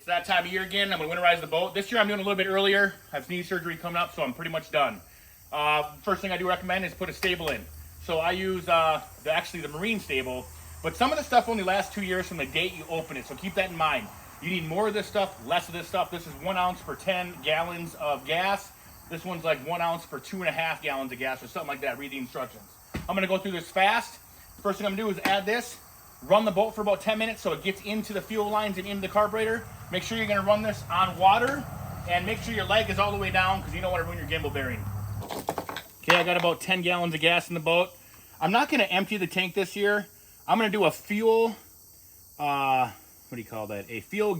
It's that time of year again. I'm gonna winterize the boat. This year I'm doing a little bit earlier. I have knee surgery coming up, so I'm pretty much done. First thing I do recommend is put a stable in. So I use actually the marine stable, but some of the stuff only lasts 2 years from the date you open it. So keep that in mind. You need more of this stuff, less of this stuff. This is 1 ounce per 10 gallons of gas. This one's like 1 ounce per 2.5 gallons of gas or something like that. Read the instructions. I'm gonna go through this fast. First thing I'm gonna do is add this, run the boat for about 10 minutes so it gets into the fuel lines and into the carburetor. Make sure you're gonna run this on water and make sure your leg is all the way down because you don't want to ruin your gimbal bearing. Okay, I got about 10 gallons of gas in the boat. I'm not gonna empty the tank this year. I'm gonna do a fuel, what do you call that? A fuel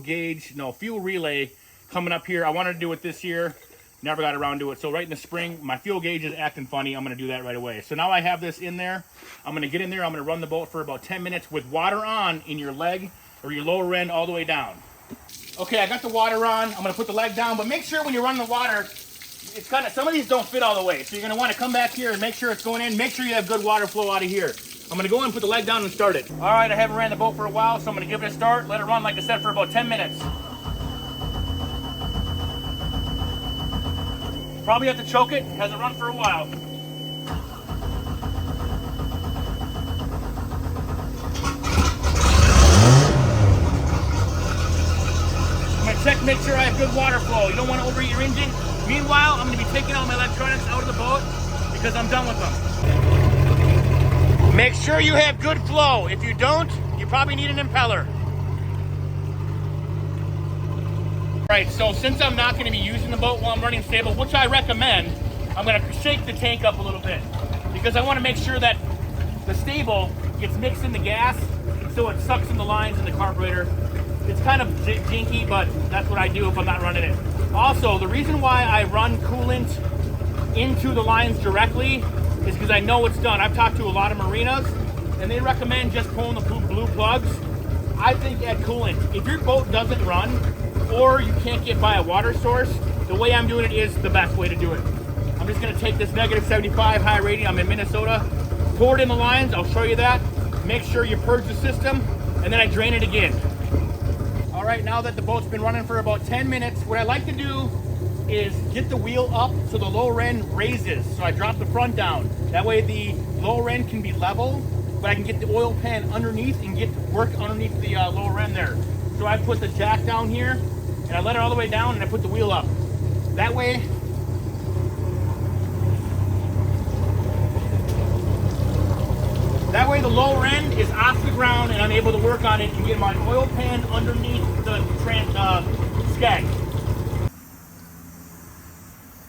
relay coming up here. I wanted to do it this year. Never got around to it. So right in the spring, my fuel gauge is acting funny. I'm gonna do that right away. So now I have this in there. I'm gonna get in there. I'm gonna run the boat for about 10 minutes with water on in your leg or your lower end all the way down. Okay, I got the water on. I'm gonna put the leg down, but make sure when you run the water, it's kind of, some of these don't fit all the way. So you're gonna wanna come back here and make sure it's going in. Make sure you have good water flow out of here. I'm gonna go in and put the leg down and start it. All right, I haven't ran the boat for a while, so I'm gonna give it a start. Let it run, like I said, for about 10 minutes. Probably have to choke it. It hasn't run for a while. I'm gonna check, make sure I have good water flow. You don't want to overheat your engine. Meanwhile, I'm gonna be taking all my electronics out of the boat because I'm done with them. Make sure you have good flow. If you don't, you probably need an impeller. Right, so since I'm not going to be using the boat while I'm running stable, which I recommend, I'm going to shake the tank up a little bit because I want to make sure that the stable gets mixed in the gas so it sucks in the lines in the carburetor. It's kind of jinky, but that's what I do if I'm not running it. Also, the reason why I run coolant into the lines directly is because I know it's done. I've talked to a lot of marinas and they recommend just pulling the blue plugs. I think add coolant. If your boat doesn't run, or you can't get by a water source, the way I'm doing it is the best way to do it. I'm just gonna take this -75 high rating, I'm in Minnesota, pour it in the lines, I'll show you that. Make sure you purge the system, and then I drain it again. All right, now that the boat's been running for about 10 minutes, what I like to do is get the wheel up so the lower end raises. So I drop the front down. That way the lower end can be level, but I can get the oil pan underneath and get work underneath the lower end there. So I put the jack down here, and I let it all the way down, and I put the wheel up. That way, the lower end is off the ground, and I'm able to work on it and get my oil pan underneath the skeg.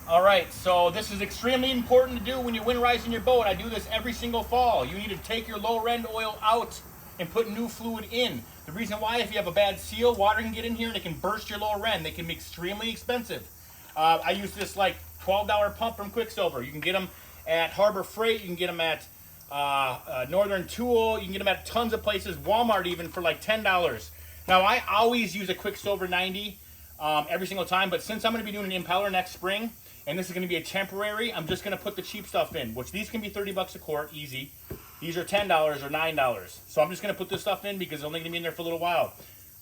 All right, so this is extremely important to do when you're winterizing your boat. I do this every single fall. You need to take your lower end oil out and put new fluid in. The reason why, if you have a bad seal, water can get in here and it can burst your lower end. They can be extremely expensive. I use this like $12 pump from Quicksilver. You can get them at Harbor Freight. You can get them at Northern Tool. You can get them at tons of places. Walmart even for like $10. Now I always use a Quicksilver 90 every single time, but since I'm going to be doing an impeller next spring, and this is going to be a temporary, I'm just going to put the cheap stuff in, which these can be 30 bucks a quart, easy. These are $10 or $9. So I'm just going to put this stuff in because it's only going to be in there for a little while.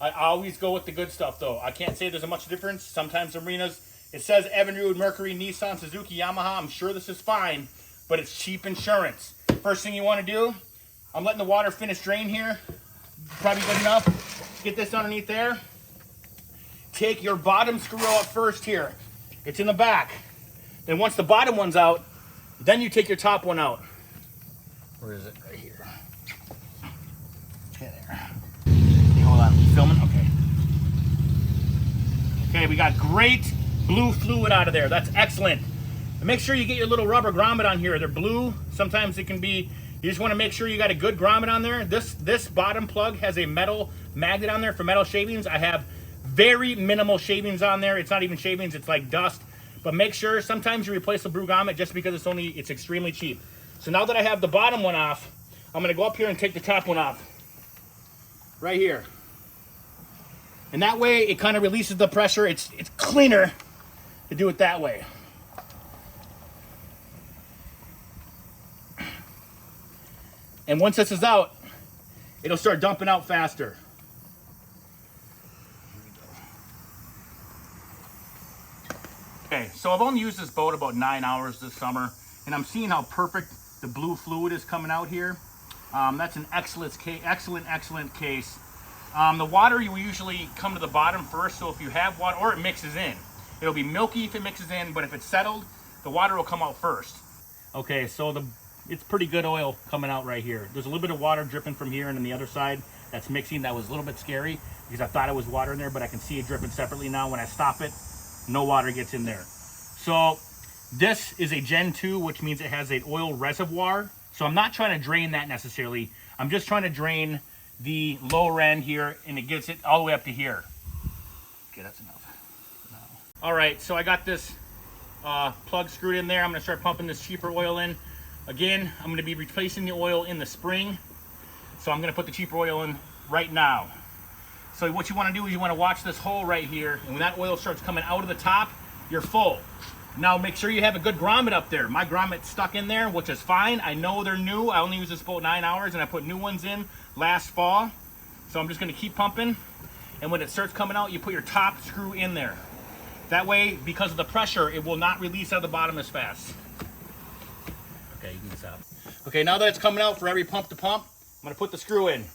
I always go with the good stuff, though. I can't say there's a much difference. Sometimes the marinas, it says Evinrude, Mercury, Nissan, Suzuki, Yamaha. I'm sure this is fine, but it's cheap insurance. First thing you want to do, I'm letting the water finish drain here. Probably good enough. Get this underneath there. Take your bottom screw out first here. It's in the back. Then once the bottom one's out, then you take your top one out. Where is it? Right here. Okay, there. Okay, hold on. You filming? Okay. Okay, we got great blue fluid out of there. That's excellent. And make sure you get your little rubber grommet on here. They're blue. Sometimes it can be, you just want to make sure you got a good grommet on there. This bottom plug has a metal magnet on there for metal shavings. I have very minimal shavings on there. It's not even shavings, it's like dust. But make sure, sometimes you replace the blue grommet just because it's extremely cheap. So now that I have the bottom one off, I'm gonna go up here and take the top one off. Right here. And that way it kind of releases the pressure. It's cleaner to do it that way. And once this is out, it'll start dumping out faster. Okay, so I've only used this boat about 9 hours this summer, and I'm seeing how perfect the blue fluid is coming out here. That's an excellent case. The water, you usually come to the bottom first, so if you have water, or it mixes in. It'll be milky if it mixes in, but if it's settled, the water will come out first. Okay, so it's pretty good oil coming out right here. There's a little bit of water dripping from here, and on the other side, that's mixing. That was a little bit scary, because I thought it was water in there, but I can see it dripping separately now. When I stop it, no water gets in there. So this is a Gen 2, which means it has an oil reservoir. So I'm not trying to drain that necessarily. I'm just trying to drain the lower end here, and it gets it all the way up to here. Okay, that's enough. No. All right, so I got this plug screwed in there. I'm gonna start pumping this cheaper oil in. Again, I'm gonna be replacing the oil in the spring. So I'm gonna put the cheaper oil in right now. So what you wanna do is you wanna watch this hole right here, and when that oil starts coming out of the top, you're full. Now make sure you have a good grommet up there. My grommet's stuck in there, which is fine. I know they're new. I only use this boat 9 hours, and I put new ones in last fall. So I'm just gonna keep pumping, and when it starts coming out, you put your top screw in there. That way, because of the pressure, it will not release out of the bottom as fast. Okay, you can stop. Okay, now that it's coming out for every pump to pump, I'm gonna put the screw in.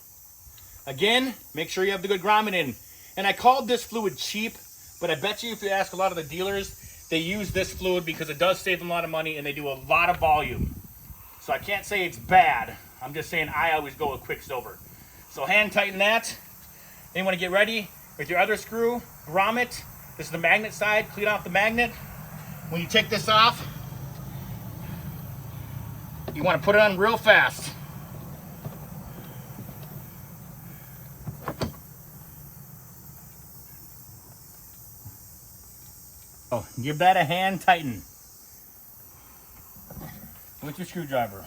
Again, make sure you have the good grommet in. And I called this fluid cheap, but I bet you if you ask a lot of the dealers, they use this fluid because it does save them a lot of money and they do a lot of volume. So I can't say it's bad. I'm just saying I always go with Quicksilver. So hand tighten that. Then you want to get ready with your other screw, grommet. This is the magnet side, clean off the magnet. When you take this off, you want to put it on real fast. Oh, give that a hand tighten with your screwdriver.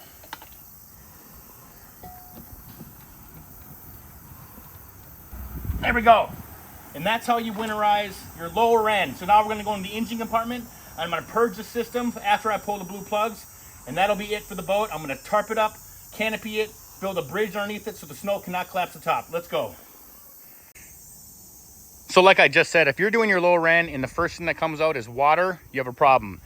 There we go. And that's how you winterize your lower end. So now we're gonna go in the engine compartment. I'm gonna purge the system after I pull the blue plugs, and that'll be it for the boat. I'm gonna tarp it up, canopy it, build a bridge underneath it so the snow cannot collapse the top. Let's go. So like I just said, if you're doing your lower end and the first thing that comes out is water, you have a problem.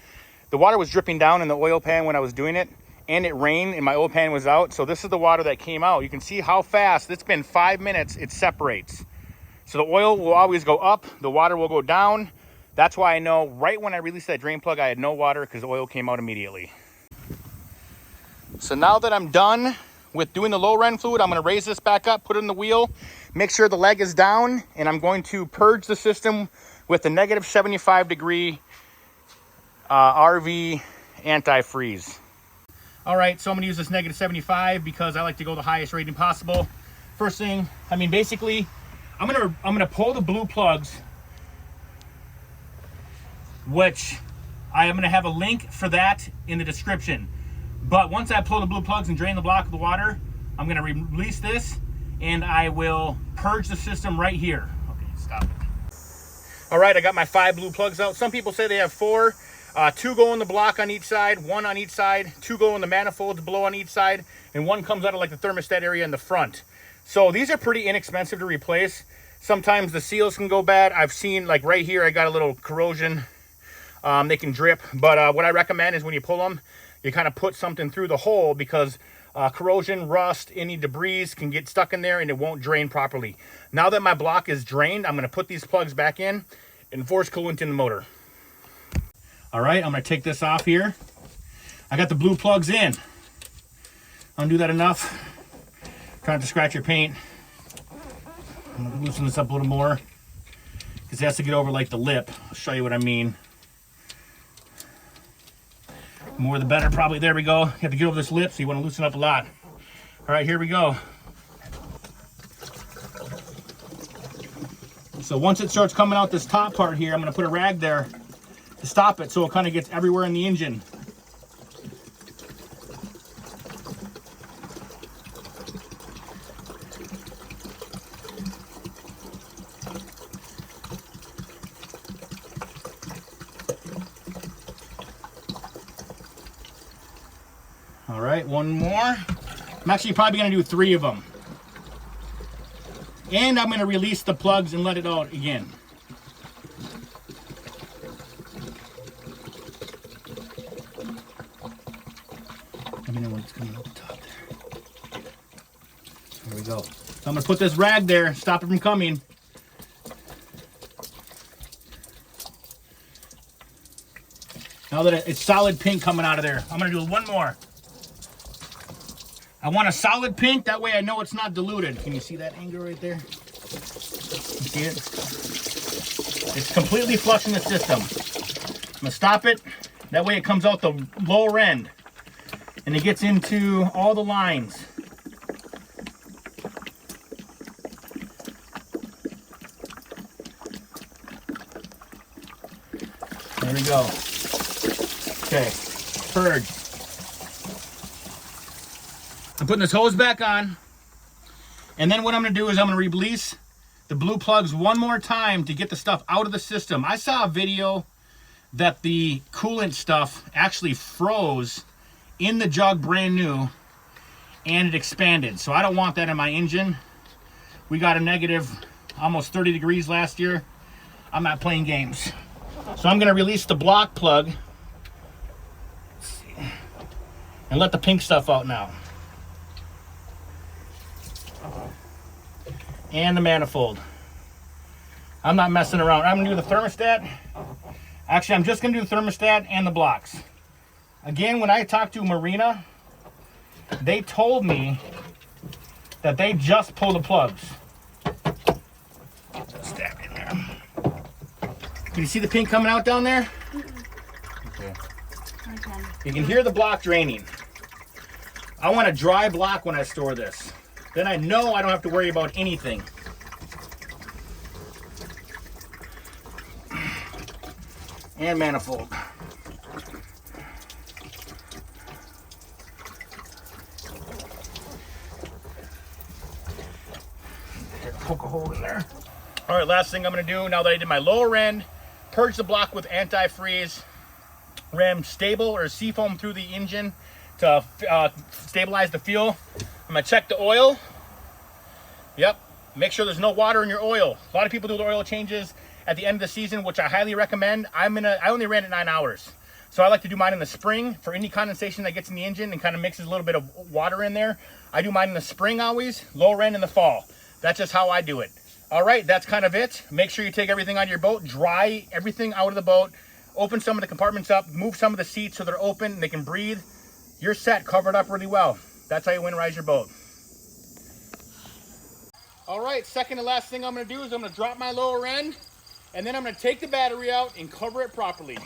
The water was dripping down in the oil pan when I was doing it, and it rained and my oil pan was out. So this is the water that came out. You can see how fast, it's been 5 minutes, it separates. So the oil will always go up, the water will go down. That's why I know right when I released that drain plug, I had no water because the oil came out immediately. So now that I'm done with doing the lower end fluid, I'm gonna raise this back up, put it in the wheel, make sure the leg is down, and I'm going to purge the system with the negative 75 degree RV antifreeze. All right, so I'm gonna use this negative 75 because I like to go the highest rating possible. First thing, I mean, basically, I'm gonna pull the blue plugs, which I am gonna have a link for that in the description. But once I pull the blue plugs and drain the block of the water, I'm gonna release this and I will purge the system right here. Okay, stop it. All right, I got my 5 blue plugs out. Some people say they have 4. 2 go in the block on each side, 1 on each side, 2 go in the manifolds below on each side, and 1 comes out of like the thermostat area in the front. So these are pretty inexpensive to replace. Sometimes the seals can go bad. I've seen, like right here, I got a little corrosion. They can drip, but what I recommend is when you pull them, you kind of put something through the hole because corrosion, rust, any debris can get stuck in there and it won't drain properly. Now that my block is drained, I'm gonna put these plugs back in and force coolant in the motor. All right, I'm gonna take this off here. I got the blue plugs in. Undo that enough. Try not to scratch your paint. I'm gonna loosen this up a little more because it has to get over like the lip. I'll show you what I mean. More the better, probably. There we go. You have to get over this lip, so you want to loosen up a lot. All right, here we go. So once it starts coming out this top part here, I'm gonna put a rag there to stop it so it kind of gets everywhere in the engine. All right, one more. I'm actually probably gonna do 3 of them. And I'm gonna release the plugs and let it out again. Let me know when it's coming out the top there. There we go. So I'm gonna put this rag there, stop it from coming. Now that it's solid pink coming out of there, I'm gonna do one more. I want a solid pink, that way I know it's not diluted. Can you see that angle right there? You see it? It's completely flushing the system. I'm gonna stop it, that way it comes out the lower end and it gets into all the lines. There we go. Okay, purge. I'm putting this hose back on, and then what I'm gonna do is I'm gonna release the blue plugs one more time to get the stuff out of the system. I saw a video that the coolant stuff actually froze in the jug brand new and it expanded. So I don't want that in my engine. We got a negative almost 30 degrees last year. I'm not playing games. So I'm gonna release the block plug and let the pink stuff out now. And the manifold. I'm not messing around. I'm gonna do the thermostat. Actually, I'm just gonna do the thermostat and the blocks. Again, when I talked to Marina, they told me that they just pull the plugs. Stab in there. Can you see the pink coming out down there? Okay. You can hear the block draining. I want a dry block when I store this. Then I know I don't have to worry about anything. And manifold. Poke a hole in there. All right, last thing I'm gonna do now that I did my lower end, purge the block with antifreeze, ram stable or seafoam through the engine to stabilize the fuel. I'm gonna check the oil. Yep, make sure there's no water in your oil. A lot of people do the oil changes at the end of the season, which I highly recommend. I only ran it 9 hours. So I like to do mine in the spring for any condensation that gets in the engine and kind of mixes a little bit of water in there. I do mine in the spring always, lower end in the fall. That's just how I do it. All right, that's kind of it. Make sure you take everything out of your boat, dry everything out of the boat, open some of the compartments up, move some of the seats so they're open and they can breathe. You're set, covered up really well. That's how you winterize your boat. All right, second to last thing I'm gonna do is I'm gonna drop my lower end and then I'm gonna take the battery out and cover it properly.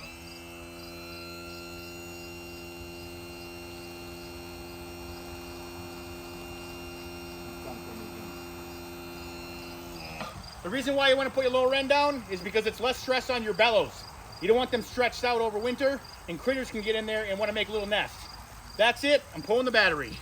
The reason why you want to put your lower end down is because it's less stress on your bellows. You don't want them stretched out over winter and critters can get in there and want to make little nests. That's it, I'm pulling the battery.